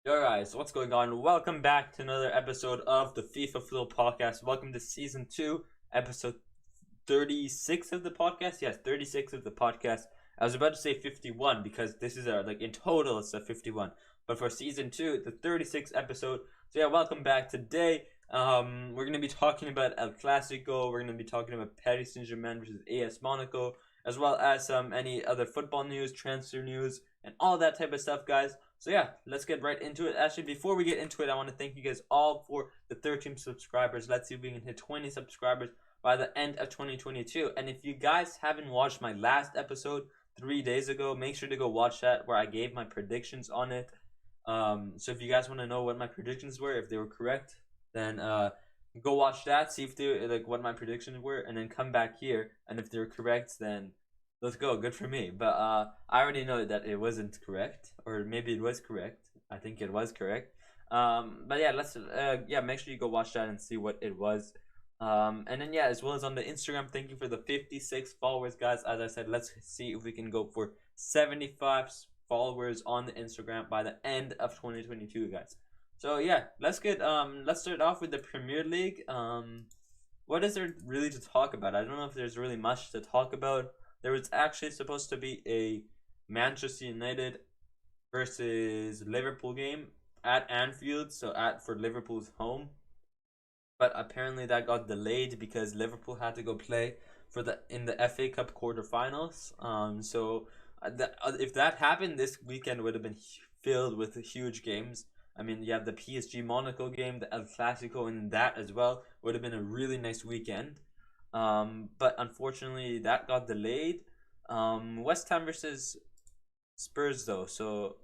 Yo guys, what's going on? Welcome back to another episode of the FIFA Flow podcast. Welcome to season 2, episode 36 of the podcast. Yes, 36 of the podcast. I was about to say 51 because this is in total it's a 51. But for season 2, the 36th episode. So yeah, welcome back. Today, we're gonna be talking about El Clasico. We're gonna be talking about Paris Saint-Germain versus AS Monaco, as well as any other football news, transfer news, and all that type of stuff, guys. So yeah, let's get right into it. Actually, before we get into it, I want to thank you guys all for the 13 subscribers. Let's see if we can hit 20 subscribers by the end of 2022. And if you guys haven't watched my last episode 3 days ago, make sure to go watch that where I gave my predictions on it. So if you guys want to know what my predictions were, if they were correct, then go watch that, see if they what my predictions were, and then come back here. And if they're correct, then let's go. Good for me. But I already know that it wasn't correct, or maybe it was correct. I think it was correct. But yeah, let's make sure you go watch that and see what it was. And then yeah, as well as on the Instagram, thank you for the 56 followers, guys. As I said, let's see if we can go for 75 followers on the Instagram by the end of 2022, guys. So yeah, let's start off with the Premier League. What is there really to talk about? I don't know if there's really much to talk about. There was actually supposed to be a Manchester United versus Liverpool game at Anfield, so at for Liverpool's home. But apparently that got delayed because Liverpool had to go play for the in the FA Cup quarterfinals. If that happened, this weekend would have been filled with huge games. I mean, you have the PSG Monaco game, the El Clasico, and that as well would have been a really nice weekend. But unfortunately, that got delayed. West Ham versus Spurs, though. So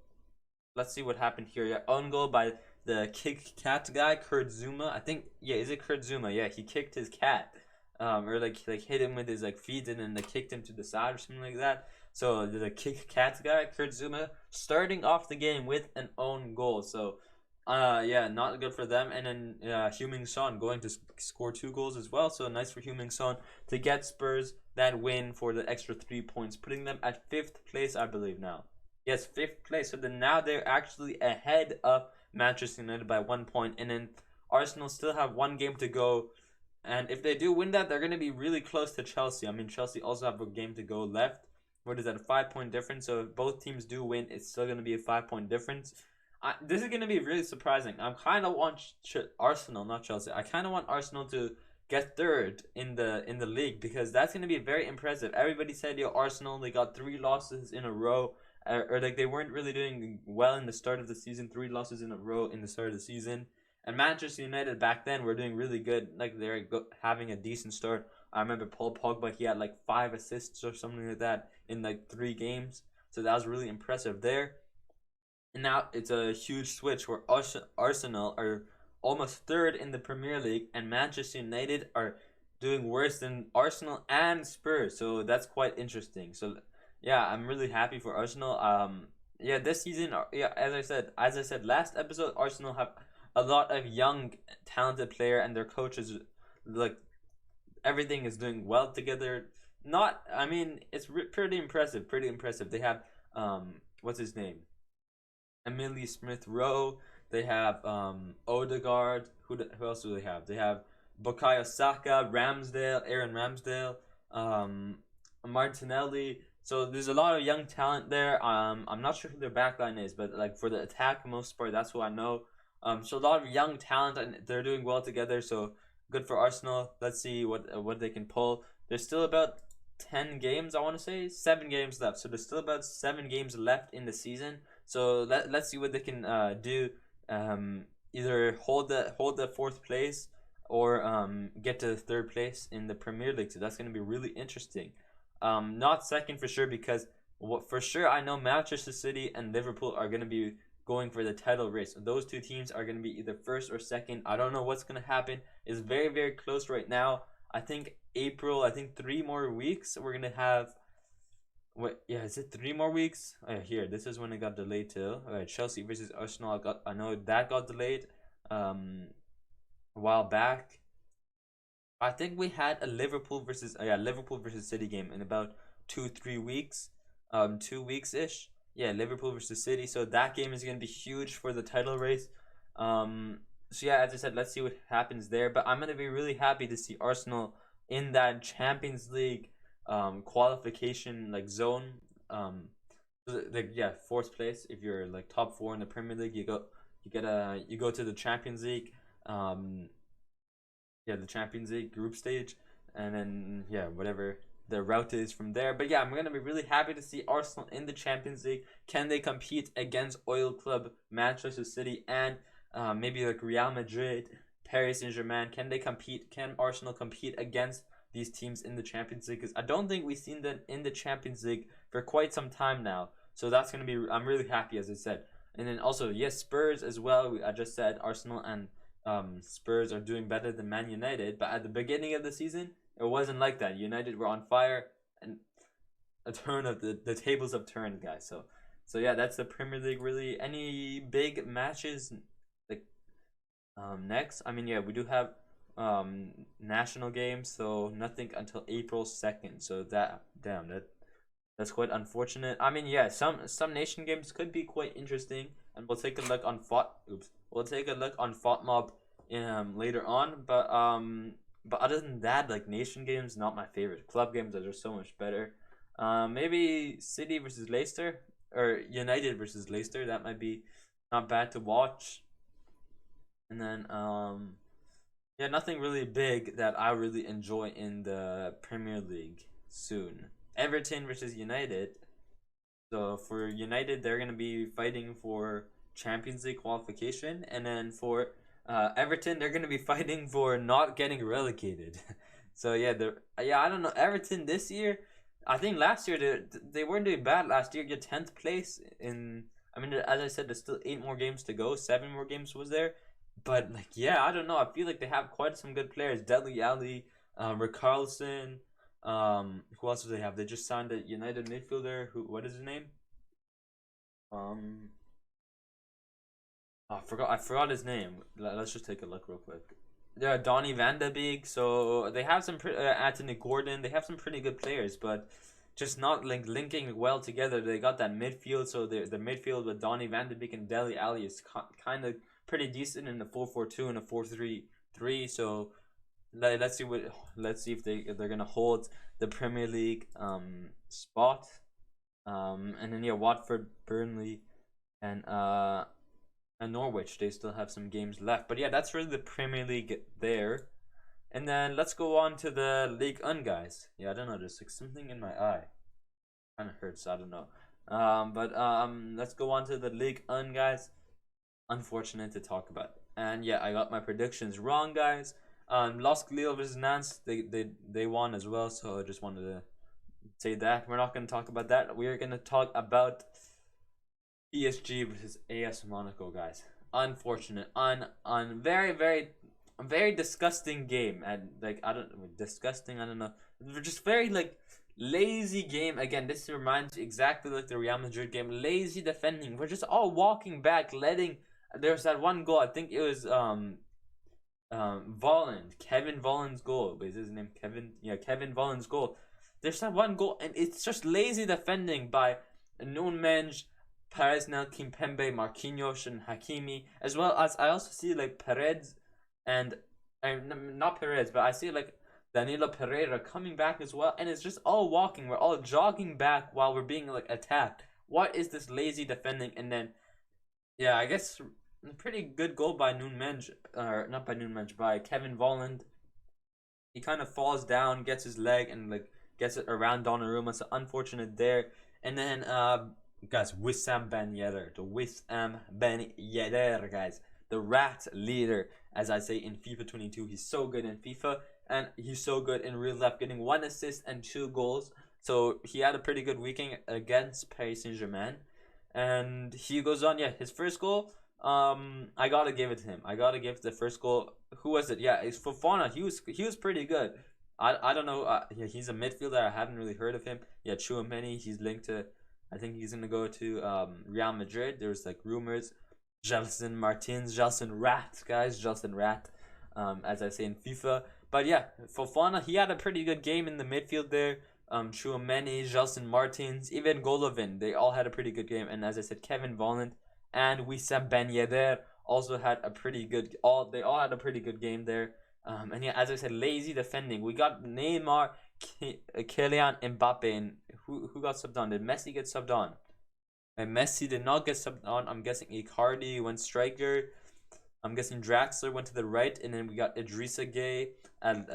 let's see what happened here. Yeah, own goal by the kick cat guy, Kurt Zuma. I think, yeah, is it Kurt Zuma? Yeah, he kicked his cat. Or like hit him with his feet and then kicked him to the side or something like that. So the kick cat guy, Kurt Zuma, starting off the game with an own goal. So yeah, not good for them. And then Heung-min Son going to score 2 goals as well. So nice for Heung-min Son to get Spurs that win for the extra 3 points, putting them at 5th place, I believe now. Yes, 5th place. So then now they're actually ahead of Manchester United by 1 point, and then Arsenal still have one game to go. And if they do win that, they're going to be really close to Chelsea. I mean, Chelsea also have a game to go left. What is that, a 5 point difference? So if both teams do win, it's still going to be a 5 point difference. This is going to be really surprising. I kind of want Arsenal, not Chelsea. I kind of want Arsenal to get third in the league because that's going to be very impressive. Everybody said, yo, Arsenal, they got 3 losses in a row. Or like they weren't really doing well in the start of the season. 3 losses in a row in the start of the season. And Manchester United back then were doing really good. Like they're having a decent start. I remember Paul Pogba, he had like 5 assists or something like that in like 3 games. So that was really impressive there. And now it's a huge switch where Arsenal are almost third in the Premier League, and Manchester United are doing worse than Arsenal and Spurs. So that's quite interesting. So yeah, I'm really happy for Arsenal. Yeah, this season, yeah, as I said last episode, Arsenal have a lot of young, talented player, and their coaches, like everything is doing well together. Not, I mean, it's pretty impressive. Pretty impressive. They have what's his name? Emily Smith Rowe. They have Odegaard. Who else do they have? They have Bukayo Saka, Ramsdale, Aaron Ramsdale, Martinelli. So there's a lot of young talent there. I'm not sure who their backline is, but like for the attack, most part, that's who I know. So a lot of young talent, and they're doing well together. So good for Arsenal. Let's see what they can pull. There's still about 10 games. I want to say 7 games left. So there's still about 7 games left in the season. So let's see what they can do. Either hold the 4th place or get to the 3rd place in the Premier League. So that's going to be really interesting. Not second for sure because for sure I know Manchester City and Liverpool are going to be going for the title race. Those 2 teams are going to be either first or second. I don't know what's going to happen. It's very, very close right now. I think 3 more weeks we're going to have. What? Yeah, is it 3 more weeks? Oh, yeah, here, this is when it got delayed too. All right, Chelsea versus Arsenal. I know that got delayed. A while back. I think we had a Liverpool versus City game in about 2 3 weeks, 2 weeks ish. yeah, Liverpool versus City. So that game is going to be huge for the title race. So yeah, as I said, let's see what happens there. But I'm going to be really happy to see Arsenal in that Champions League qualification like zone. Like yeah, fourth place. If you're like top four in the Premier League, you go to the Champions League. Um, yeah, the Champions League group stage, and then yeah, whatever the route is from there. But yeah, I'm gonna be really happy to see Arsenal in the Champions League. Can they compete against Oil Club, Manchester City, and maybe like Real Madrid, Paris Saint-Germain? Can they compete? Can Arsenal compete against these teams in the Champions League? Because I don't think we've seen them in the Champions League for quite some time now. So that's gonna be. I'm really happy, as I said. And then also yes, Spurs as well. I just said Arsenal and Spurs are doing better than Man United, but at the beginning of the season, it wasn't like that. United were on fire, and the tables have turned, guys. So yeah, that's the Premier League. Really, any big matches like next? I mean, yeah, we do have national games, so nothing until April 2nd. So that's quite unfortunate. I mean, yeah, some nation games could be quite interesting, and we'll take a look on FOTMOB later on. But other than that, like nation games, not my favorite. Club games are just so much better. Maybe City versus Leicester or United versus Leicester. That might be not bad to watch. And then yeah, nothing really big that I really enjoy in the Premier League soon. Everton versus United. So for United, they're gonna be fighting for Champions League qualification, and then for Everton, they're gonna be fighting for not getting relegated. So yeah, I don't know. Everton this year, I think last year they weren't doing bad. Last year, get 10th place in. I mean, as I said, there's still 8 more games to go. 7 more games was there, but like yeah, I don't know. I feel like they have quite some good players. Dele Alli, Richarlison. Who else do they have? They just signed a United midfielder. What is his name? Um, I forgot his name. Let's just take a look real quick. Yeah, Donny Van de Beek. So they have some Anthony Gordon. They have some pretty good players, but just not linking well together. They got that midfield. So the midfield with Donny Van de Beek and Dele Alli is kind of pretty decent in the 4-4-2 and a 4-3-3. So let's see if they're gonna hold the Premier League spot. And then yeah, Watford, Burnley, and Norwich. They still have some games left. But yeah, that's really the Premier League there. And then let's go on to the Ligue 1, guys. Yeah, I don't know. There's like something in my eye. Kind of hurts. I don't know. But let's go on to the Ligue 1, guys. Unfortunate to talk about. And yeah, I got my predictions wrong, guys. Lost Lille versus Nantes. They won as well. So I just wanted to say that. We're not going to talk about that. We are going to talk about PSG versus AS Monaco, guys. Unfortunate, very disgusting game, and like disgusting. I don't know. Just very like lazy game. Again, this reminds me exactly like the Real Madrid game. Lazy defending. We're just all walking back, letting. There's that one goal. I think it was Volland, Kevin Volland's goal. Wait, is his name Kevin? Yeah, Kevin Volland's goal. There's that one goal, and it's just lazy defending by Nunmenj, Perez, Kimpembe, Marquinhos, and Hakimi, as well as I also see like Perez and not Perez, but I see like Danilo Pereira coming back as well, and it's just all walking. We're all jogging back while we're being like attacked. What is this lazy defending? And then, yeah, I guess a pretty good goal by Nunmenj, or not by Nunmenj, by Kevin Volland. He kind of falls down, gets his leg, and like gets it around Donnarumma. So unfortunate there. And then guys, Wissam Ben Yedder, guys, the rat leader, as I say in FIFA 22. He's so good in FIFA, and he's so good in real life, getting 1 assist and 2 goals. So he had a pretty good weekend against Paris Saint-Germain, and he goes on. Yeah, his first goal. I gotta give it to him. I gotta give the first goal. Who was it? Yeah, it's Fofana. He was pretty good. I don't know. Yeah, he's a midfielder. I haven't really heard of him. Yeah, Chouameni. He's linked to. I think he's gonna go to Real Madrid. There's like rumors. Gelson Martins, Gelson Rat, guys, Gelson Rat, as I say in FIFA. But yeah, Fofana, he had a pretty good game in the midfield there. Chouameni, Gelson Martins, even Golovin. They all had a pretty good game. And as I said, Kevin Volland and Wissam Ben Yedder also had a pretty good. They all had a pretty good game there. And yeah, as I said, lazy defending. We got Neymar, Kylian Mbappe, and who got subbed on? Did Messi get subbed on? And Messi did not get subbed on. I'm guessing Icardi went striker. I'm guessing Draxler went to the right, and then we got Idrissa Gueye at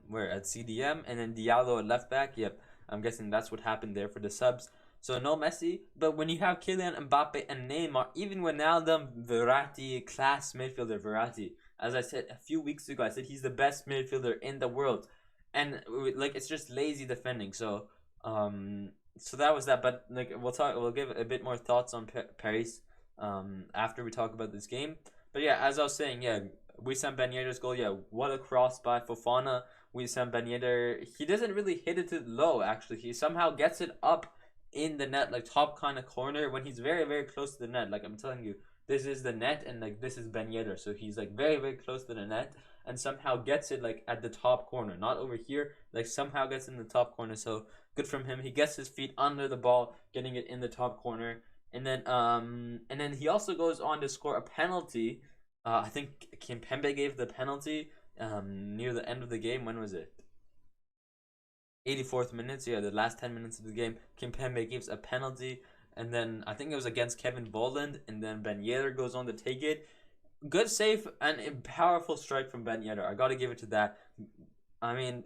where at CDM, and then Diallo at left back. Yep, I'm guessing that's what happened there for the subs. So no Messi, but when you have Kylian Mbappe and Neymar, even Wijnaldum, Verratti, class midfielder Verratti. As I said a few weeks ago, I said he's the best midfielder in the world, and like it's just lazy defending. So so that was that. But like we'll give a bit more thoughts on Paris after we talk about this game. But yeah, as I was saying, yeah, Wissam Ben Yedder's goal, yeah, what a cross by Fofana. Wissam Ben Yedder, he doesn't really hit it to low, actually. He somehow gets it up in the net, like top kind of corner, when he's very, very close to the net. Like I'm telling you, this is the net, and like this is Ben Yedder. So he's like very, very close to the net, and somehow gets it like at the top corner, not over here, like somehow gets in the top corner. So good from him. He gets his feet under the ball, getting it in the top corner. And then he also goes on to score a penalty. I think Kimpembe gave the penalty near the end of the game. When was it? 84th minutes. Yeah, the last 10 minutes of the game. Kimpembe gives a penalty, and then I think it was against Kevin Volland, and then Ben Yedder goes on to take it. Good save and a powerful strike from Ben Yedder. I got to give it to that. I mean,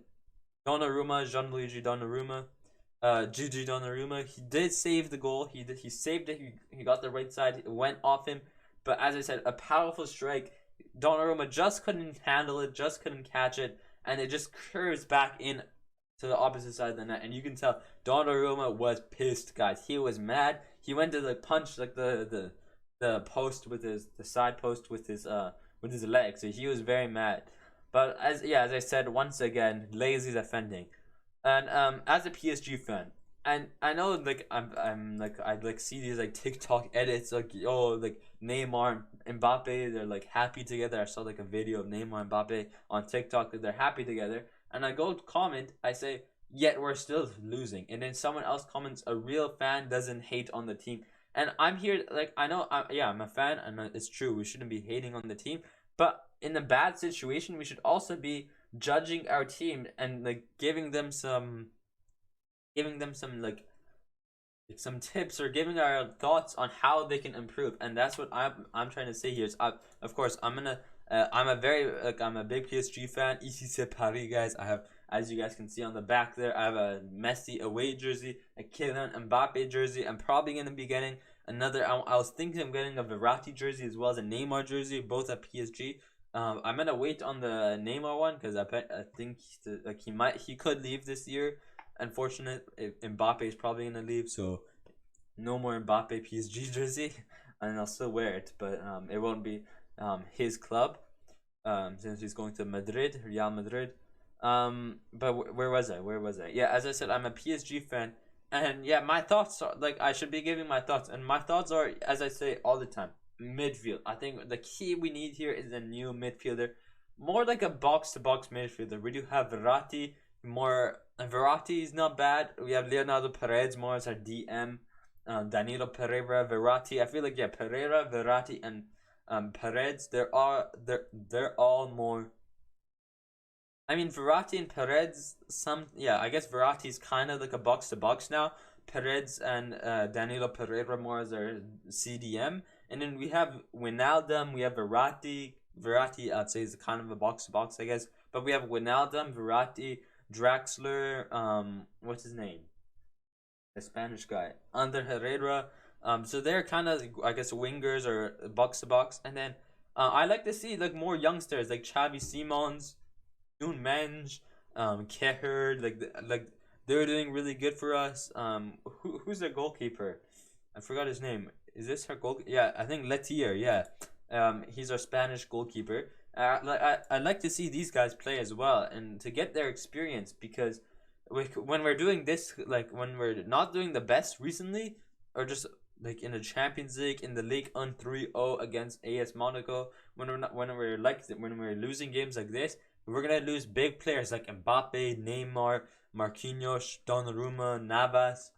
Gianluigi Donnarumma, Gigi Donnarumma, he did save the goal. He saved it. He got the right side. It went off him. But as I said, a powerful strike. Donnarumma just couldn't handle it, just couldn't catch it, and it just curves back in to the opposite side of the net. And you can tell Donnarumma was pissed, guys. He was mad. He went to punch like the post with the side post with his leg. So he was very mad. But as I said, once again, lazy defending. And as a PSG fan, and I know like I'm like I like see these like TikTok edits like like Neymar and Mbappe, they're like happy together. I saw like a video of Neymar and Mbappe on TikTok that they're happy together, and I go comment, I say, yet we're still losing, and then someone else comments, a real fan doesn't hate on the team. And I'm here like I'm a fan, and it's true, we shouldn't be hating on the team, but in a bad situation we should also be judging our team and like giving them some like some tips, or giving our thoughts on how they can improve. And that's what I'm trying to say here. Of course I'm a big PSG fan. Ici c'est Paris, guys. I have, as you guys can see on the back there, I have a Messi away jersey, a Kylian Mbappe jersey. I'm probably gonna be getting another. I was thinking of getting a Verratti jersey as well as a Neymar jersey, both at PSG. I'm gonna wait on the Neymar one because I think he could leave this year. Unfortunate, Mbappe is probably gonna leave, so no more Mbappe PSG jersey, and I'll still wear it, but it won't be his club, since he's going to Real Madrid. But where was I? Yeah, as I said, I'm a PSG fan, and yeah, my thoughts are like I should be giving my thoughts, and my thoughts are, as I say all the time, midfield. I think the key we need here is a new midfielder, more like a box-to-box midfielder. We do have Verratti. Verratti is not bad. We have Leonardo Perez more as our DM. Danilo Pereira, Verratti. I feel like Pereira, Verratti, and Perez. They're all more. I mean, Verratti and Perez. I guess Verratti is kind of like a box to box now. Perez and Danilo Pereira more as our CDM, and then we have Wijnaldum. We have Verratti. Verratti, I'd say, is kind of a box to box, I guess. But we have Wijnaldum, Verratti, Draxler, what's his name? The Spanish guy, Ander Herrera. So they're kind of, I guess, wingers or box to box. And then I like to see like more youngsters like Xavi Simons, Yoon Menge, Keher. Like they're doing really good for us. Who's their goalkeeper? I forgot his name. Is this her goal? Yeah, I think Letier. Yeah, he's our Spanish goalkeeper. I'd like to see these guys play as well, and to get their experience, because when we're doing this, like when we're not doing the best recently, or just like in the Champions League, in the League 3-0 against AS Monaco, when we're losing games like this, we're gonna lose big players like Mbappe, Neymar, Marquinhos, Donnarumma, Navas.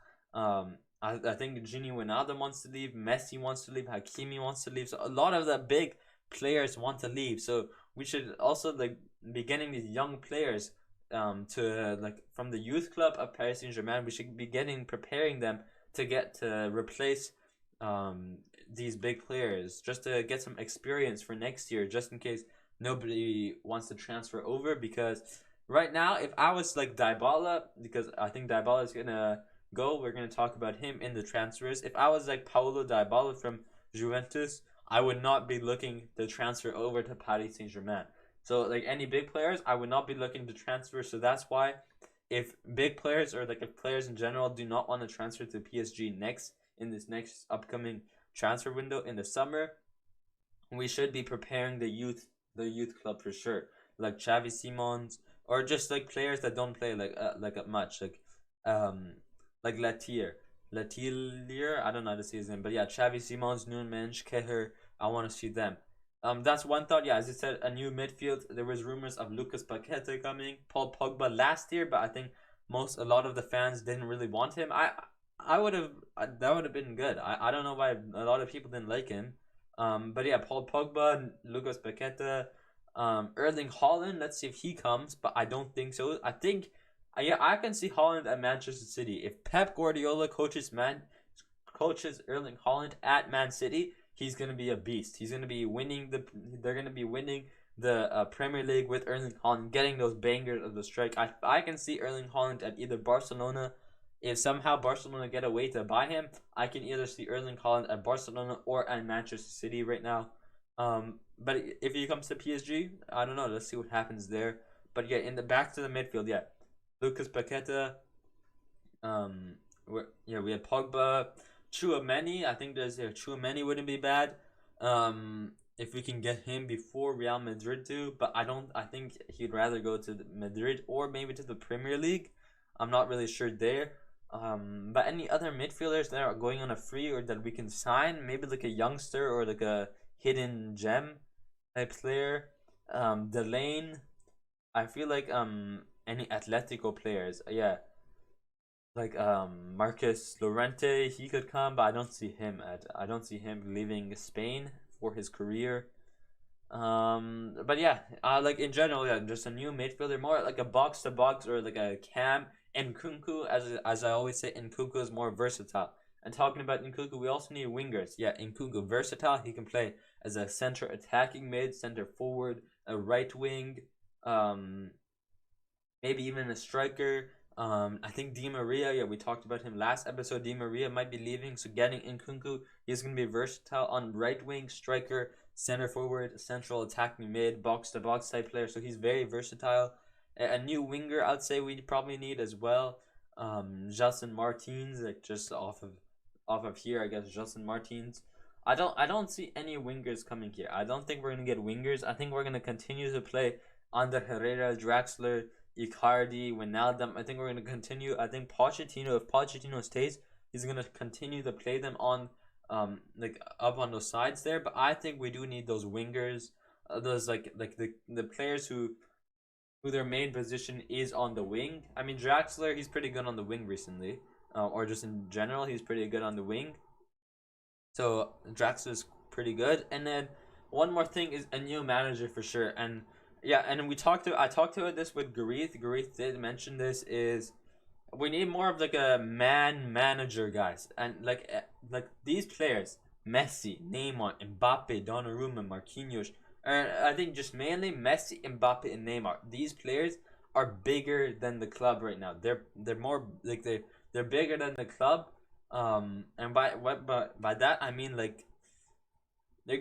I think Gini Wijnaldum wants to leave. Messi wants to leave. Hakimi wants to leave. So a lot of the big players want to leave. So we should also like be getting these young players to like from the youth club of Paris Saint Germain. We should be preparing them to get to replace um these big players just to get some experience for next year, just in case nobody wants to transfer over. Because right now, if I was like Dybala, because I think Dybala is gonna go, we're gonna talk about him in the transfers. If I was like Paulo Dybala from Juventus, I would not be looking to transfer over to Paris Saint Germain. So like any big players, I would not be looking to transfer. So that's why, if big players or like if players in general do not want to transfer to PSG next in this next upcoming transfer window in the summer, we should be preparing the youth club for sure, like Xavi Simons, or just like players that don't play like much, um like Latier. I don't know how to say his name, but yeah, Xavi Simons, Nunes, Keher. I want to see them. That's one thought. Yeah, as I said, a new midfield. There was rumors of Lucas Paqueta coming, Paul Pogba last year, but I think a lot of the fans didn't really want him. I would have that would have been good. I don't know why a lot of people didn't like him. But yeah, Paul Pogba, Lucas Paqueta, Erling Haaland. Let's see if he comes, but I don't think so. I think, yeah, I can see Haaland at Manchester City. If Pep Guardiola coaches Erling Haaland at Man City, he's gonna be a beast. He's gonna be winning the. They're gonna be winning the Premier League with Erling Haaland, getting those bangers of the strike. I can see Erling Haaland at either Barcelona. If somehow Barcelona get a way to buy him, I can either see Erling Haaland at Barcelona or at Manchester City right now. But if he comes to PSG, I don't know. Let's see what happens there. But yeah, in the back to the midfield, yeah, Lucas Paqueta. We had Pogba, Chouameni. I think Chouameni wouldn't be bad. If we can get him before Real Madrid too, but I don't. I think he'd rather go to Madrid or maybe to the Premier League. I'm not really sure there. But any other midfielders that are going on a free or that we can sign, maybe like a youngster or like a hidden gem type player. Delane. I feel like any Atletico players, yeah, like Marcus Llorente, he could come, but I don't see him leaving Spain for his career. But yeah, like in general, yeah, just a new midfielder, more like a box to box or like a cam. And Nkunku, as I always say, Nkunku is more versatile. And talking about Nkunku, we also need wingers. Yeah, Nkunku versatile. He can play as a center attacking mid, center forward, a right wing, um, maybe even a striker. I think Di Maria, yeah, we talked about him last episode. Di Maria might be leaving, so getting Nkunku, he's going to be versatile on right wing, striker, center forward, central attacking mid, box to box type player. So he's very versatile. A new winger, I'd say we probably need as well. Justin Martins, like just off of here, I guess Justin Martins. I don't see any wingers coming here. I don't think we're gonna get wingers. I think we're gonna continue to play under Herrera, Draxler, Icardi, Wijnaldum. I think we're gonna continue. I think Pochettino, if Pochettino stays, he's gonna continue to play them on like up on those sides there. But I think we do need those wingers, those like the players who their main position is on the wing. I mean, Draxler, he's pretty good on the wing recently, or just in general, he's pretty good on the wing. So Draxler's pretty good. And then one more thing is a new manager for sure. And yeah, and I talked to this with Gareth. Gareth did mention this is we need more of like a man manager, guys. And like these players, Messi, Neymar, Mbappe, Donnarumma, Marquinhos, I think just mainly Messi, Mbappe, and Neymar. These players are bigger than the club right now. They're more like they're bigger than the club. And by that I mean like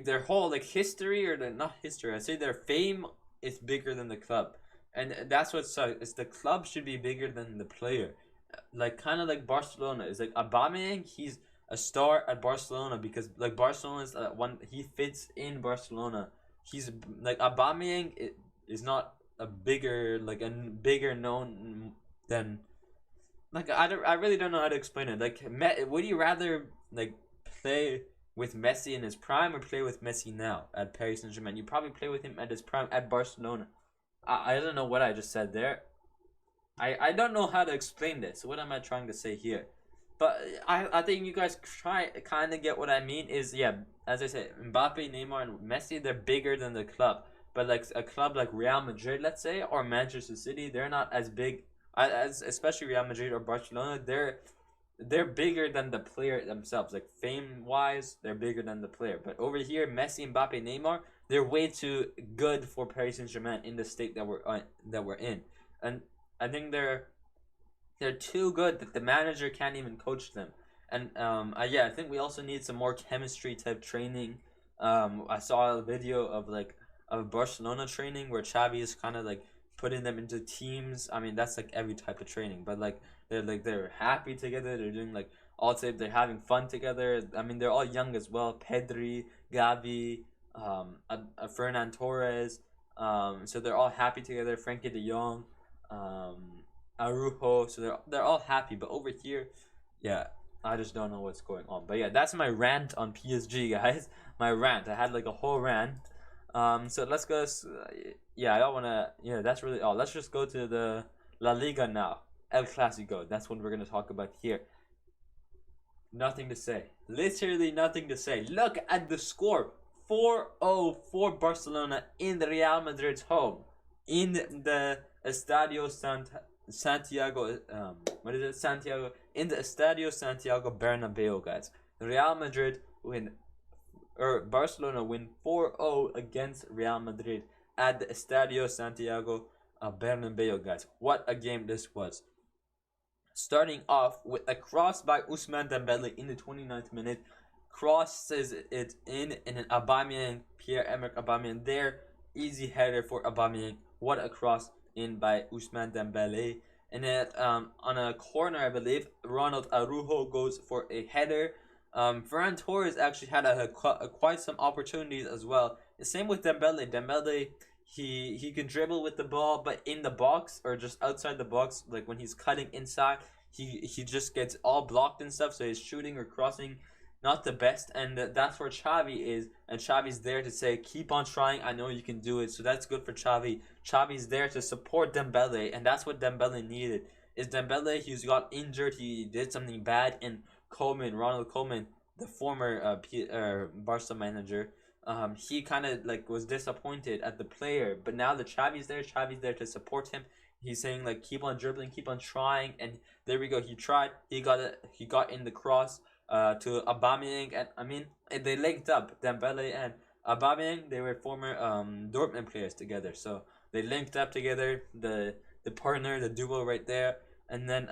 their whole like history or not history. I say their fame is bigger than the club, and that's what sucks. It's the club should be bigger than the player. Like kind of like Barcelona is like Aubameyang. He's a star at Barcelona because like Barcelona's one. He fits in Barcelona. He's like Aubameyang is not a bigger known than like I really don't know how to explain it. Like, would you rather like play with Messi in his prime or play with Messi now at Paris Saint Germain? You probably play with him at his prime at Barcelona. I don't know what I just said there. I don't know how to explain this. What am I trying to say here? But I think you guys try kind of get what I mean. Is yeah, as I said, Mbappe, Neymar, and Messi, they're bigger than the club. But like a club like Real Madrid, let's say, or Manchester City, they're not as big as especially Real Madrid or Barcelona. They're bigger than the player themselves. Like fame wise, they're bigger than the player. But over here, Messi, Mbappe, Neymar, they're way too good for Paris Saint Germain in the state that we're in, and I think they're too good that the manager can't even coach them. And yeah, I think we also need some more chemistry type training. I saw a video of of Barcelona training where Xavi is kind of like putting them into teams. I mean, that's like every type of training, but they're happy together. They're doing like all type. They're having fun together. I mean, they're all young as well. Pedri, Gavi, Fernan Torres. So they're all happy together. Frankie De Jong. Um, Arujo, so they're all happy. But over here, yeah, I just don't know what's going on. But yeah, that's my rant on PSG, guys. My rant. I had like a whole rant. So let's go. Yeah, I don't wanna. Yeah, that's really all. Let's just go to the La Liga now. El Clasico. That's what we're gonna talk about here. Nothing to say. Literally nothing to say. Look at the score. 4-0 for Barcelona in the Real Madrid's home. In the Estadio Santiago, what is it? Santiago, in the Estadio Santiago Bernabeu, guys. Real Madrid win, or Barcelona win 4-0 against Real Madrid at the Estadio Santiago Bernabeu, guys. What a game this was. Starting off with a cross by Ousmane Dembele in the 29th minute, crosses it in, and an Aubameyang, Pierre-Emerick Aubameyang there, easy header for Aubameyang. What a cross in by Ousmane Dembele. And then on a corner, I believe, Ronald Arujo goes for a header. Ferran Torres actually had quite some opportunities as well. The same with Dembele. Dembele, he can dribble with the ball, but in the box or just outside the box, like when he's cutting inside, he just gets all blocked and stuff. So his shooting or crossing, not the best, and that's where Xavi is, and Xavi's there to say, keep on trying, I know you can do it. So that's good for Xavi. Xavi's there to support Dembele, and that's what Dembele needed. Is Dembele, he's got injured, he did something bad, and Ronald Koeman, the former Barca manager, he kind of like was disappointed at the player, but now that Xavi's there to support him. He's saying like keep on dribbling, keep on trying, and there we go. He tried, he got in the cross to Aubameyang, and I mean they linked up. Dembele and Aubameyang, they were former Dortmund players together, so they linked up together. The partner, the duo right there, and then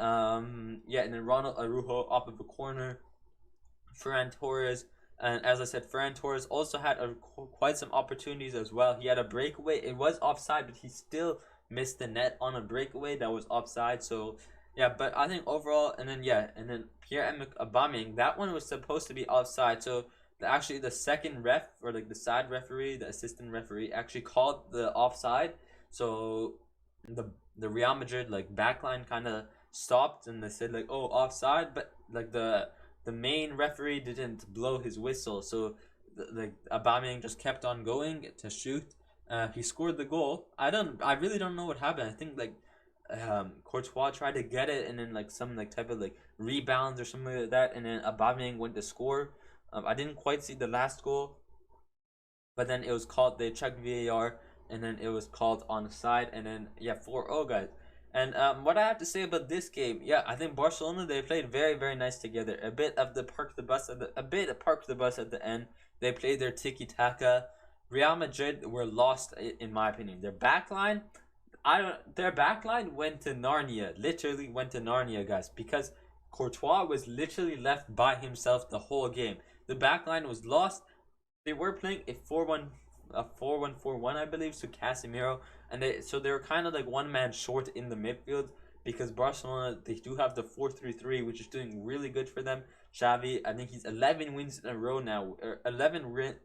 yeah, and then Ronald Arujo off of the corner, Ferran Torres. And as I said, Ferran Torres also had quite some opportunities as well. He had a breakaway. It was offside, but he still missed the net on a breakaway that was offside. So yeah, but I think overall, and then Pierre-Emerick Aubameyang, that one was supposed to be offside. So actually, the second ref, or like the side referee, the assistant referee, actually called the offside. So the Real Madrid like backline kind of stopped, and they said like, oh, offside, but like the main referee didn't blow his whistle, so like Aubameyang just kept on going to shoot. He scored the goal. I really don't know what happened. I think like Courtois tried to get it, and then like some like type of like rebounds or something like that, and then Aubameyang went to score. I didn't quite see the last goal, but then it was called. They checked VAR, and then it was called onside, and then yeah, 4-0, guys. And what I have to say about this game, yeah, I think Barcelona, they played very, very nice together. A bit of park the bus at the end. They played their tiki taka. Real Madrid were lost in my opinion. Their backline, their backline went to Narnia. Literally went to Narnia, guys, because Courtois was literally left by himself the whole game. The backline was lost. They were playing a 4-1-4-1, I believe, so Casemiro, and they were kind of like one man short in the midfield, because Barcelona, they do have the 4-3-3, which is doing really good for them. Xavi, I think he's 11 wins in a row now, or 11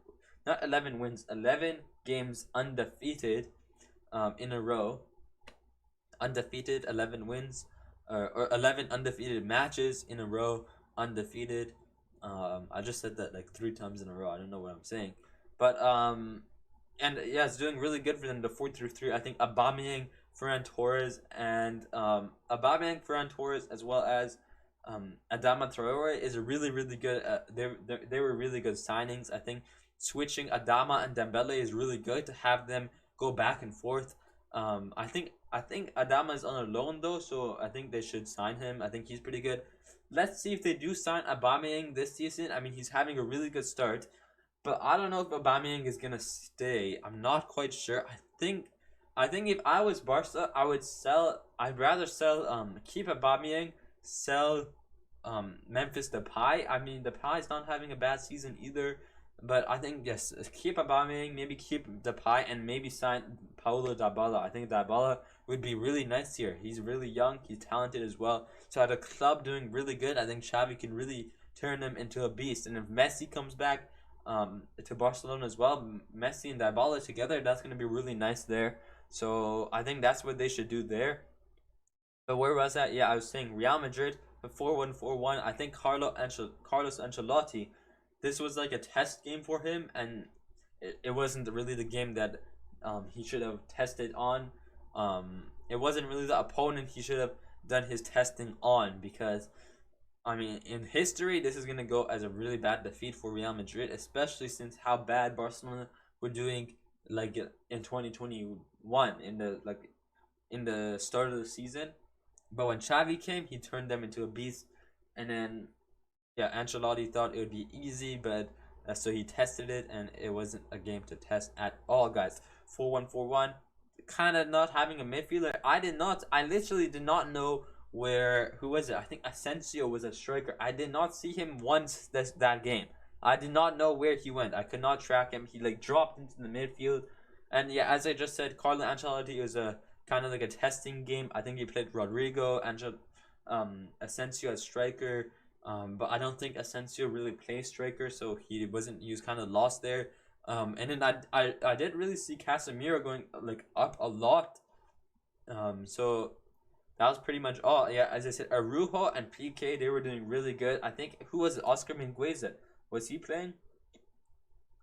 games undefeated in a row. Undefeated, 11 wins, or 11 undefeated matches in a row, undefeated. I just said that like 3 times in a row. I don't know what I'm saying, but and yeah, it's doing really good for them. The 4-3-3. I think Aubameyang, Ferran Torres, and Aubameyang, Ferran Torres, as well as Adama Traore is a really good. They were really good signings. I think switching Adama and Dembele is really good to have them go back and forth. I think Adama is on a loan though, so I think they should sign him. I think he's pretty good. Let's see if they do sign Aubameyang this season. I mean, he's having a really good start. But I don't know if Aubameyang is gonna stay. I'm not quite sure. I think if I was Barca, I would sell. I'd rather sell. Keep Aubameyang, sell. Memphis Depay. I mean, Depay's not having a bad season either. But I think yes, keep Aubameyang, maybe keep Depay, and maybe sign Paulo Dybala. I think Dybala would be really nice here. He's really young. He's talented as well. So at a club doing really good, I think Xavi can really turn him into a beast. And if Messi comes back, to Barcelona as well. Messi and Dybala together, that's going to be really nice there. So I think that's what they should do there. But where was that? Yeah, I was saying Real Madrid, the 4-1-4-1. I think Carlos Ancelotti, this was like a test game for him, and it wasn't really the game that he should have tested on. It wasn't really the opponent he should have done his testing on because I mean, in history, this is gonna go as a really bad defeat for Real Madrid, especially since how bad Barcelona were doing, like in 2021 in the start of the season. But when Xavi came, he turned them into a beast, and then yeah, Ancelotti thought it would be easy, but so he tested it, and it wasn't a game to test at all, guys. 4-1-4-1, kind of not having a midfielder. I literally did not know where who was it? I think Asensio was a striker. I did not see him once that game. I did not know where he went. I could not track him. He like dropped into the midfield, and yeah, as I just said, Carlo Ancelotti was a kind of like a testing game. I think he played Rodrigo, Asensio as striker. But I don't think Asensio really plays striker, so he was kind of lost there. And then I did really see Casemiro going like up a lot. So that was pretty much all. Yeah, as I said, Arujo and PK, they were doing really good. I think who was it? Oscar Mingueza? Was he playing?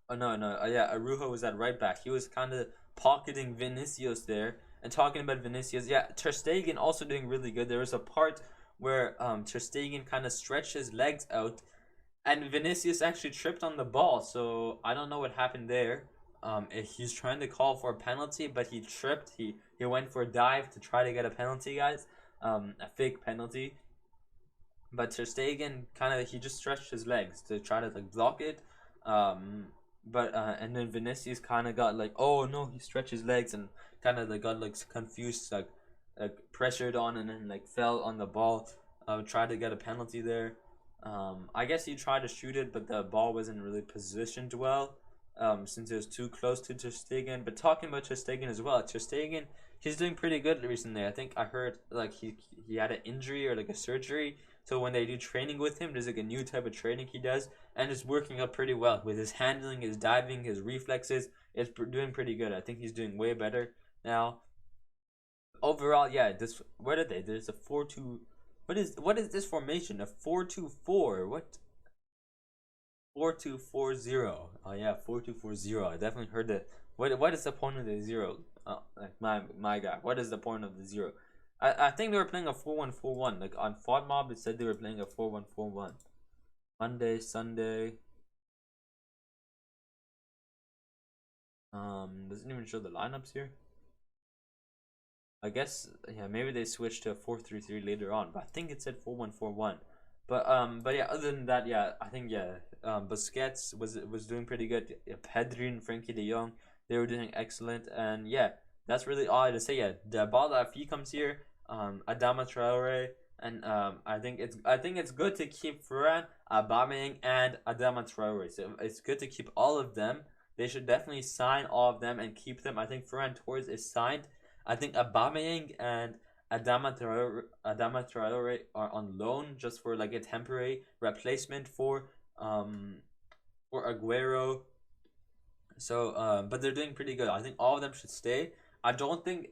Oh no, no. Yeah, Arujo was at right back. He was kind of pocketing Vinicius there. And talking about Vinicius, yeah, Ter Stegen also doing really good. There was a part where Ter Stegen kind of stretched his legs out, and Vinicius actually tripped on the ball. So I don't know what happened there. He's trying to call for a penalty, but he tripped. He went for a dive to try to get a penalty, guys. A fake penalty. But Ter Stegen kind of he just stretched his legs to try to like block it. But and then Vinicius kind of got like, oh no, he stretched his legs and kind of like got like confused, like pressured on and then like fell on the ball. Tried to get a penalty there. I guess he tried to shoot it, but the ball wasn't really positioned well. Since it was too close to Ter Stegen. But talking about Ter Stegen as well, Ter Stegen, he's doing pretty good recently. I think I heard like he had an injury or like a surgery. So when they do training with him, there's like a new type of training he does, and it's working out pretty well with his handling, his diving, his reflexes. It's doing pretty good. I think he's doing way better now. Overall, yeah. This where did they? There's a 4-2. What is this formation? A 4-2-4. What? 4240. Oh yeah, 4240. I definitely heard that. What is the point of the zero? Like my guy. What is the point of the zero? I think they were playing a 4-1-4-1. Like on FODMob, it said they were playing a 4-1-4-1. Monday, Sunday. Doesn't even show the lineups here. I guess yeah, maybe they switched to a 4-3-3 later on, but I think it said 4-1-4-1. But yeah, other than that, yeah, I think yeah, Busquets was doing pretty good. Yeah, Pedri and Frankie De Jong, they were doing excellent, and yeah, that's really all I had to say. Yeah, Dybala if he comes here, Adama Traore, and I think it's good to keep Ferran, Aubameyang, and Adama Traore. So it's good to keep all of them. They should definitely sign all of them and keep them. I think Ferran Torres is signed. I think Aubameyang and Adama Traore are on loan just for like a temporary replacement for Aguero. So but they're doing pretty good. I think all of them should stay. I think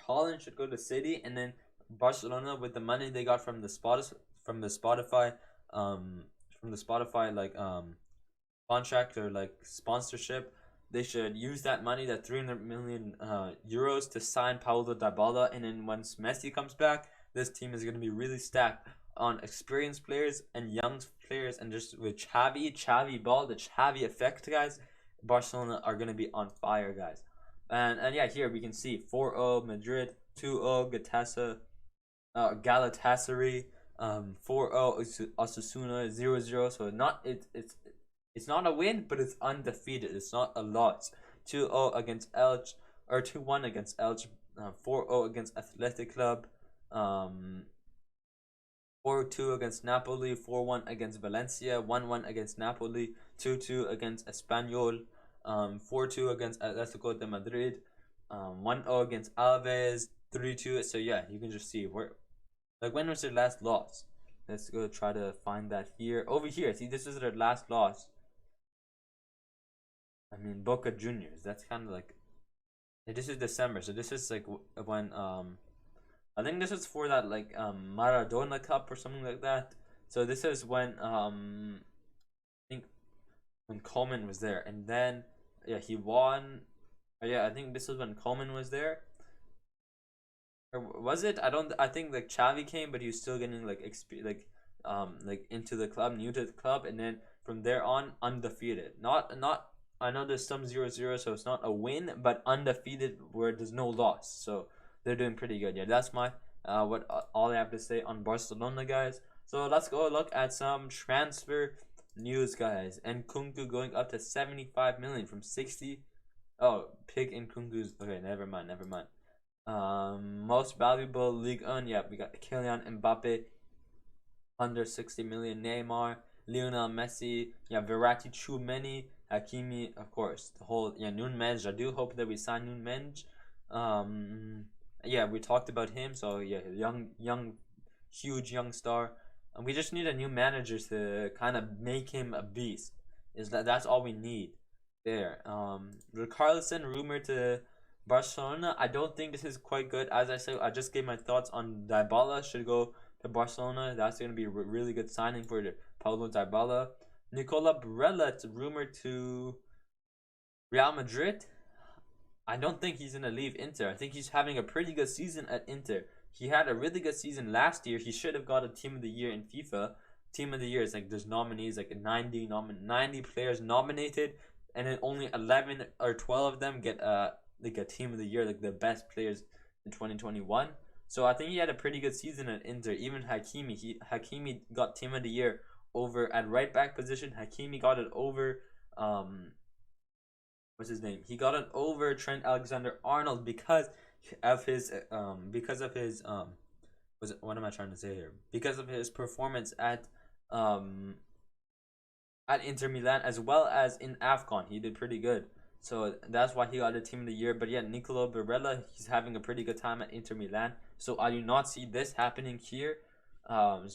Holland should go to City, and then Barcelona with the money they got from the Spotify um from the Spotify like contract or like sponsorship. they should use that money, that 300 million euros, to sign Paulo Dybala. And then once Messi comes back, this team is going to be really stacked on experienced players and young players, and just with Xavi ball, the Xavi effect, guys. Barcelona are going to be on fire, guys. And yeah, here we can see 4-0 Madrid, 2-0 Galatasaray, 4-0 Osasuna, 0-0. So it's not a win, but it's undefeated. It's not a loss. 2-0 against Elche, or 2-1 against Elche. 4-0 against Athletic Club. 4-2 against Napoli, 4-1 against Valencia, 1-1 against Napoli, 2-2 against Espanyol, 4-2 against Atletico de Madrid, 1-0 against Alves, 3-2. So yeah, you can just see when was their last loss? Let's go try to find that here. Over here, see, this is their last loss. I mean, Boca Juniors. That's kind of like, this is December, so this is like when I think this is for that like Maradona Cup or something like that. So this is when I think when Coleman was there, and then yeah, he won. Yeah, I think this is when Coleman was there. Or was it? I think like Xavi came, but he was still getting like like into the club, new to the club, and then from there on undefeated. Not I know there's some 0-0, so it's not a win, but undefeated where there's no loss. So they're doing pretty good. Yeah, that's my all I have to say on Barcelona, guys. So let's go look at some transfer news, guys. And Nkunku going up to 75 million from 60. Oh, pick Nkunku's. Okay, never mind. Most valuable League 1. Yeah, we got Kylian Mbappe, under 60 million. Neymar, Lionel Messi. Yeah, Verratti, Tchouameni, Hakimi, of course. The whole Nunez. I do hope that we sign Nunez. Yeah, we talked about him. So yeah, huge young star. And we just need a new manager to kind of make him a beast. That's all we need there. Richarlison rumored to Barcelona. I don't think this is quite good. As I said, I just gave my thoughts on Dybala should go to Barcelona. That's going to be a really good signing for Paulo Dybala. Nicola Barella rumored to Real Madrid. I don't think he's going to leave Inter. I think he's having a pretty good season at Inter. He had a really good season last year. He should have got a Team of the Year in FIFA. Team of the Year is like there's nominees, like 90 players nominated, and then only 11 or 12 of them get like a Team of the Year, like the best players in 2021. So I think he had a pretty good season at Inter. Even Hakimi got Team of the Year over at right back position. Hakimi got it over what's his name? He got it over Trent Alexander-Arnold because of his what am I trying to say here? Because of his performance at Inter Milan, as well as in AFCON. He did pretty good. So that's why he got the Team of the Year. But yeah, Nicolo Barella, he's having a pretty good time at Inter Milan. So I do not see this happening here.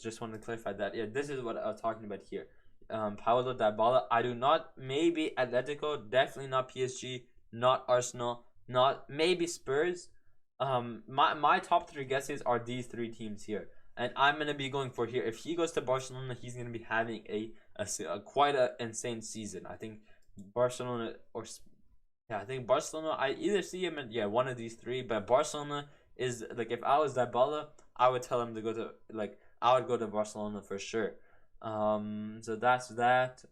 Just wanted to clarify that. Yeah, this is what I was talking about here. Paulo Dybala, I do not. Maybe Atletico, definitely not PSG, not Arsenal, not maybe Spurs. My top 3 guesses are these 3 teams here, and I'm gonna be going for here. If he goes to Barcelona, he's gonna be having a quite an insane season. I think Barcelona I either see him in one of these 3, but Barcelona is like, if I was Dybala, I would tell him to go to I would go to Barcelona for sure. So that's that.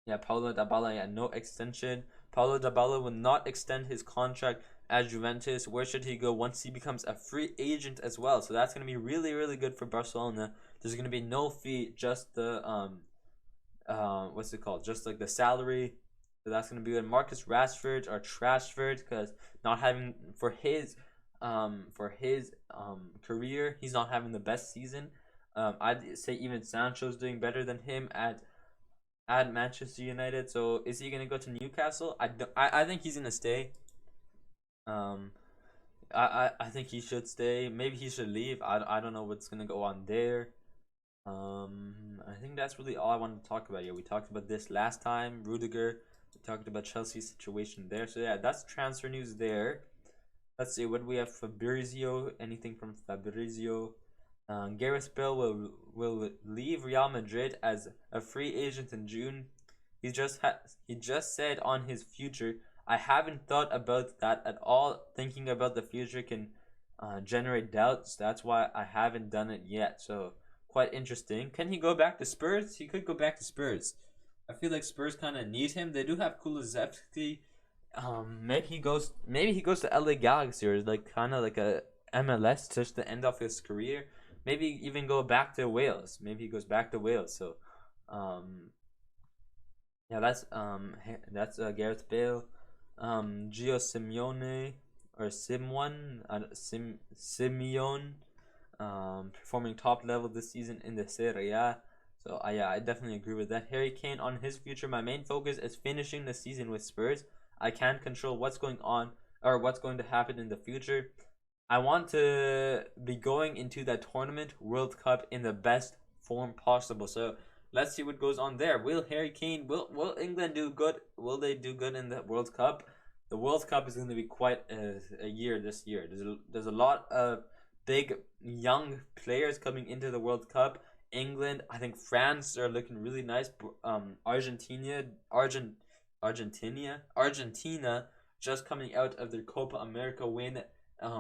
Yeah, Paulo Dybala, no extension. Paulo Dybala will not extend his contract at Juventus. Where should he go once he becomes a free agent as well? So that's going to be really, really good for Barcelona. There's going to be no fee, just the what's it called? Just like the salary. So that's going to be good. Marcus Rashford or Trashford, because not having for his career, he's not having the best season. I'd say even Sancho's doing better than him at Manchester United. So is he gonna go to Newcastle? I think he's gonna stay. I think he should stay. Maybe he should leave. I don't know what's gonna go on there. I think that's really all I wanted to talk about here. We talked about this last time, Rudiger. We talked about Chelsea's situation there. So yeah, that's transfer news there. Let's see, what do we have? Fabrizio. Anything from Fabrizio? Gareth Bale will leave Real Madrid as a free agent in June. He just said on his future. I haven't thought about that at all. Thinking about the future can generate doubts. That's why I haven't done it yet. So quite interesting. Can he go back to Spurs? He could go back to Spurs. I feel like Spurs kind of need him. They do have Kulusevski. Maybe he goes to LA Galaxy or like kind of like a MLS just to end off his career. Maybe even go back to Wales. Maybe he goes back to Wales. So, yeah, that's Gareth Bale, Gio Simeone or Simeone, performing top level this season in the Serie A. So yeah, I definitely agree with that. Harry Kane on his future. My main focus is finishing the season with Spurs. I can't control what's going on or what's going to happen in the future. I want to be going into that tournament, World Cup, in the best form possible. So let's see what goes on there. Will Harry Kane, will England do good? Will they do good in the World Cup? The World Cup is going to be quite a year this year. There's a lot of big young players coming into the World Cup. England, I think France are looking really nice. Argentina just coming out of their Copa America win.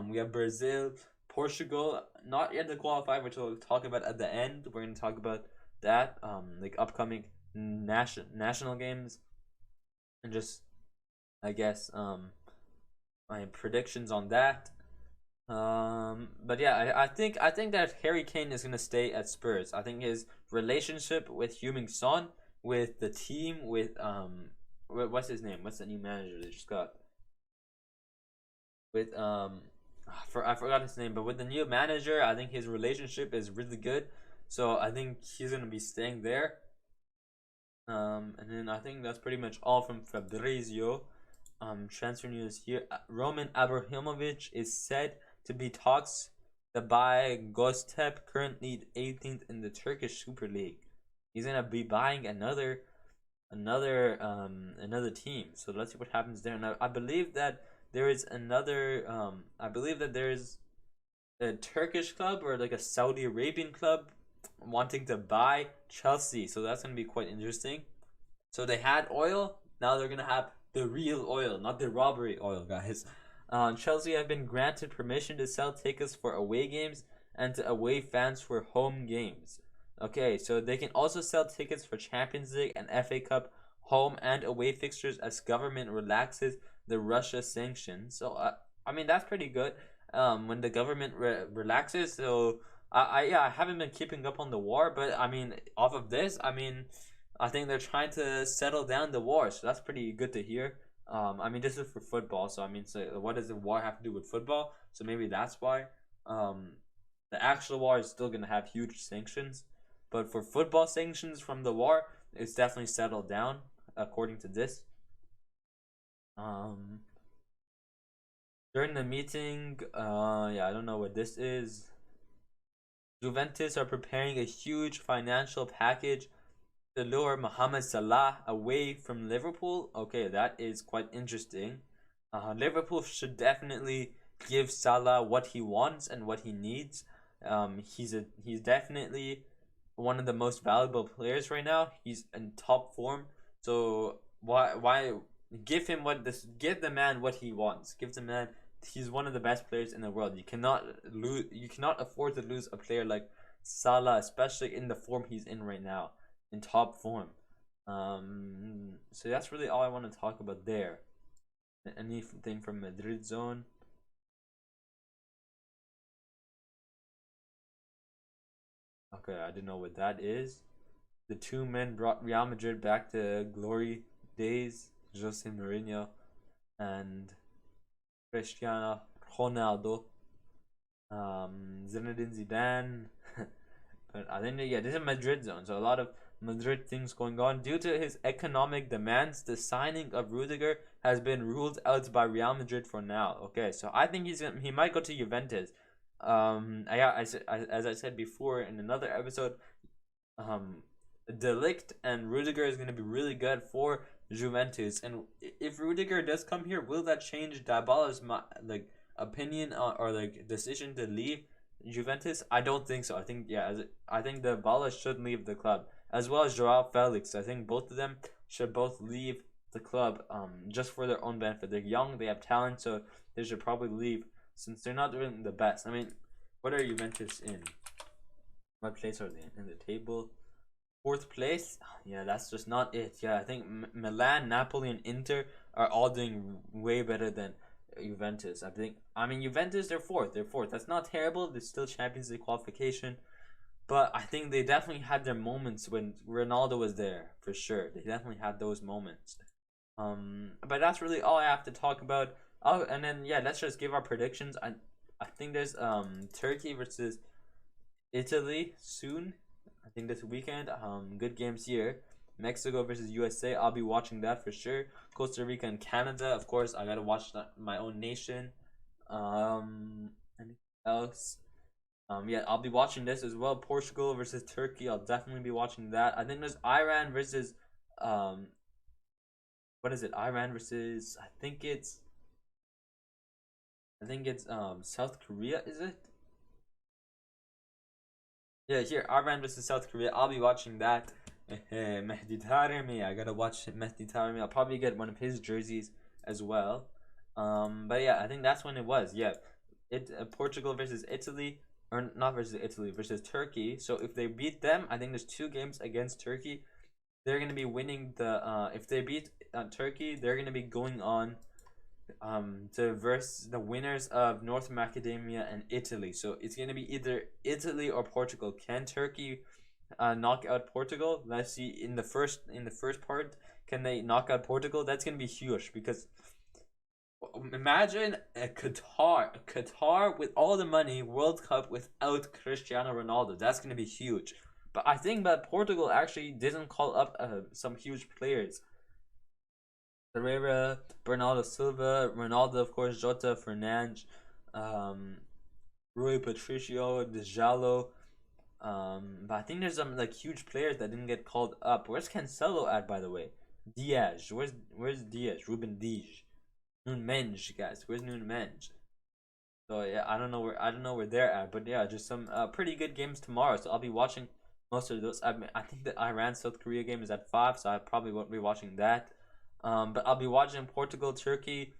We have Brazil, Portugal, not yet to qualify, which we'll talk about at the end. We're going to talk about that, like upcoming national games, and just, I guess, my predictions on that. But yeah, I think that Harry Kane is gonna stay at Spurs. I think his relationship with Heung-min Son, with the team, with what's his name? What's the new manager they just got? With I forgot his name, but with the new manager, I think his relationship is really good. So I think he's gonna be staying there. And then I think that's pretty much all from Fabrizio. Transfer news here. Roman Abramovich is said to be talks to buy Göztepe, currently 18th in the Turkish Super League. He's gonna be buying another team. So let's see what happens there. Now I believe that there is another. I believe that there is a Turkish club or like a Saudi Arabian club wanting to buy Chelsea. So that's gonna be quite interesting. So they had oil. Now they're gonna have the real oil, not the robbery oil, guys. Chelsea have been granted permission to sell tickets for away games and to away fans for home games. Okay, so they can also sell tickets for Champions League and FA Cup home and away fixtures as government relaxes the Russia sanctions. So I mean that's pretty good. When the government relaxes. So I haven't been keeping up on the war, but I mean off of this, I mean I think they're trying to settle down the war, so that's pretty good to hear. I mean, this is for football, so I mean, so what does the war have to do with football? So maybe that's why. The actual war is still gonna have huge sanctions, but for football sanctions from the war, it's definitely settled down according to this. Um, During the meeting, yeah, I don't know what this is. Juventus are preparing a huge financial package to lure Mohamed Salah away from Liverpool. Okay, that is quite interesting. Liverpool should definitely give Salah what he wants and what he needs. He's definitely one of the most valuable players right now. He's in top form. So why give the man what he wants. Give the man He's one of the best players in the world. You cannot afford to lose a player like Salah, especially in the form he's in right now, in top form. So that's really all I want to talk about there. Anything from Madrid zone? Okay, I don't know what that is. The two men brought Real Madrid back to glory days. Jose Mourinho and Cristiano Ronaldo. Zinedine Zidane. But I think yeah, this is Madrid zone, so a lot of Madrid things going on. Due to his economic demands, the signing of Rudiger has been ruled out by Real Madrid for now. Okay, so I think he might go to Juventus. Yeah, as I said before in another episode, Delict and Rudiger is going to be really good for Juventus. And if Rudiger does come here, will that change Dybala's opinion or decision to leave Juventus? I don't think so. I think Dybala should leave the club. as well as Joao Felix. I think both of them should both leave the club just for their own benefit. They're young, they have talent, so they should probably leave since they're not doing the best. I mean, what are Juventus in? What place are they in the table? Fourth place? Yeah, that's just not it. Yeah, I think Milan, Napoli, and Inter are all doing way better than Juventus. I mean, Juventus, they're fourth. They're fourth. That's not terrible. They're still Champions League qualification. But I think they definitely had their moments when Ronaldo was there, for sure. They definitely had those moments. But that's really all I have to talk about. Oh, and then yeah, let's just give our predictions. I think there's Turkey versus Italy soon. I think this weekend. Good games here. Mexico versus USA. I'll be watching that for sure. Costa Rica and Canada. Of course, I gotta watch my own nation. Anything else? Yeah, I'll be watching this as well. Portugal versus Turkey. I'll definitely be watching that. I think there's Iran versus what is it? Iran versus I think it's South Korea, is it? Yeah, here Iran versus South Korea. I'll be watching that. Mehdi Taremi. I gotta watch Mehdi Taremi. I'll probably get one of his jerseys as well. But yeah, I think that's when it was. Yeah, Portugal versus Italy, or not versus Italy, versus Turkey. So if they beat them, I think there's 2 games against Turkey. They're gonna be winning the. If they beat Turkey, they're gonna be going on to verse the winners of North Macedonia and Italy. So it's gonna be either Italy or Portugal. Can Turkey knock out Portugal? Let's see. In the first part, can they knock out Portugal? That's gonna be huge because imagine a Qatar with all the money, World Cup without Cristiano Ronaldo. That's gonna be huge. But I think that Portugal actually didn't call up some huge players. Pereira, Bernardo Silva, Ronaldo, of course, Jota, Fernandes, Rui Patricio, Djalo. But I think there's some like huge players that didn't get called up. Where's Cancelo at, by the way? Diaz. Where's Diaz? Ruben Diaz. Nunez, guys. Where's Nunez? So yeah, I don't know where they're at, but yeah, just some pretty good games tomorrow. So I'll be watching most of those. I think the Iran South Korea game is at 5, so I probably won't be watching that. But I'll be watching Portugal, Turkey,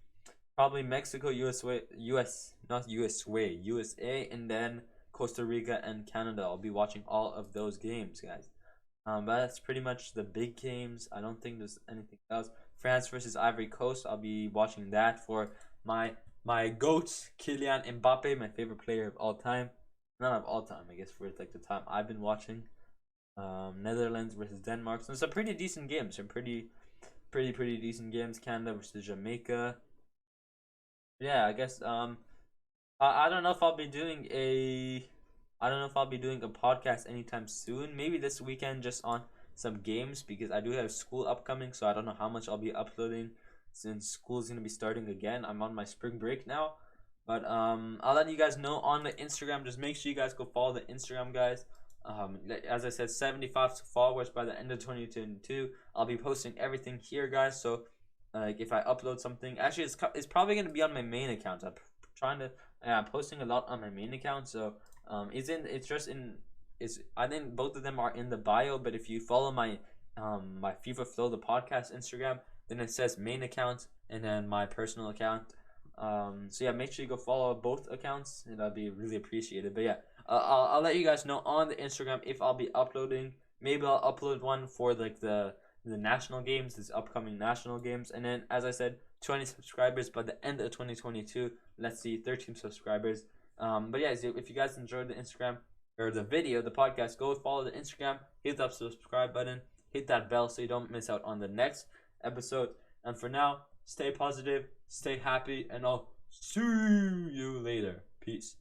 probably Mexico, USA, and then Costa Rica and Canada. I'll be watching all of those games, guys. But that's pretty much the big games. I don't think there's anything else. France versus Ivory Coast. I'll be watching that for my goat, Kylian Mbappe, my favorite player of all time. Not of all time, I guess, for like the time I've been watching. Netherlands versus Denmark. So it's a pretty decent game. Some pretty decent games. Canada versus Jamaica. Yeah, I guess I don't know if I'll be doing a podcast anytime soon. Maybe this weekend just on some games because I do have school upcoming, so I don't know how much I'll be uploading since school's gonna be starting again. I'm on my spring break now. But I'll let you guys know on the Instagram. Just make sure you guys go follow the Instagram, guys. As I said, 75 followers by the end of 2022. I'll be posting everything here, guys. So, like, if I upload something, actually, it's probably gonna be on my main account. I'm posting a lot on my main account. So, I think both of them are in the bio. But if you follow my FIFA Flow the podcast Instagram, then it says main account and then my personal account. So yeah, make sure you go follow both accounts, and that'd be really appreciated. But yeah, I'll let you guys know on the Instagram if I'll be uploading. Maybe I'll upload one for like the national games, this upcoming national games, and then as I said, 20 subscribers by the end of 2022. Let's see, 13 subscribers. But yeah, if you guys enjoyed the Instagram or the video, the podcast, go follow the Instagram, hit that subscribe button, hit that bell so you don't miss out on the next episode. And for now, stay positive, stay happy, and I'll see you later. Peace.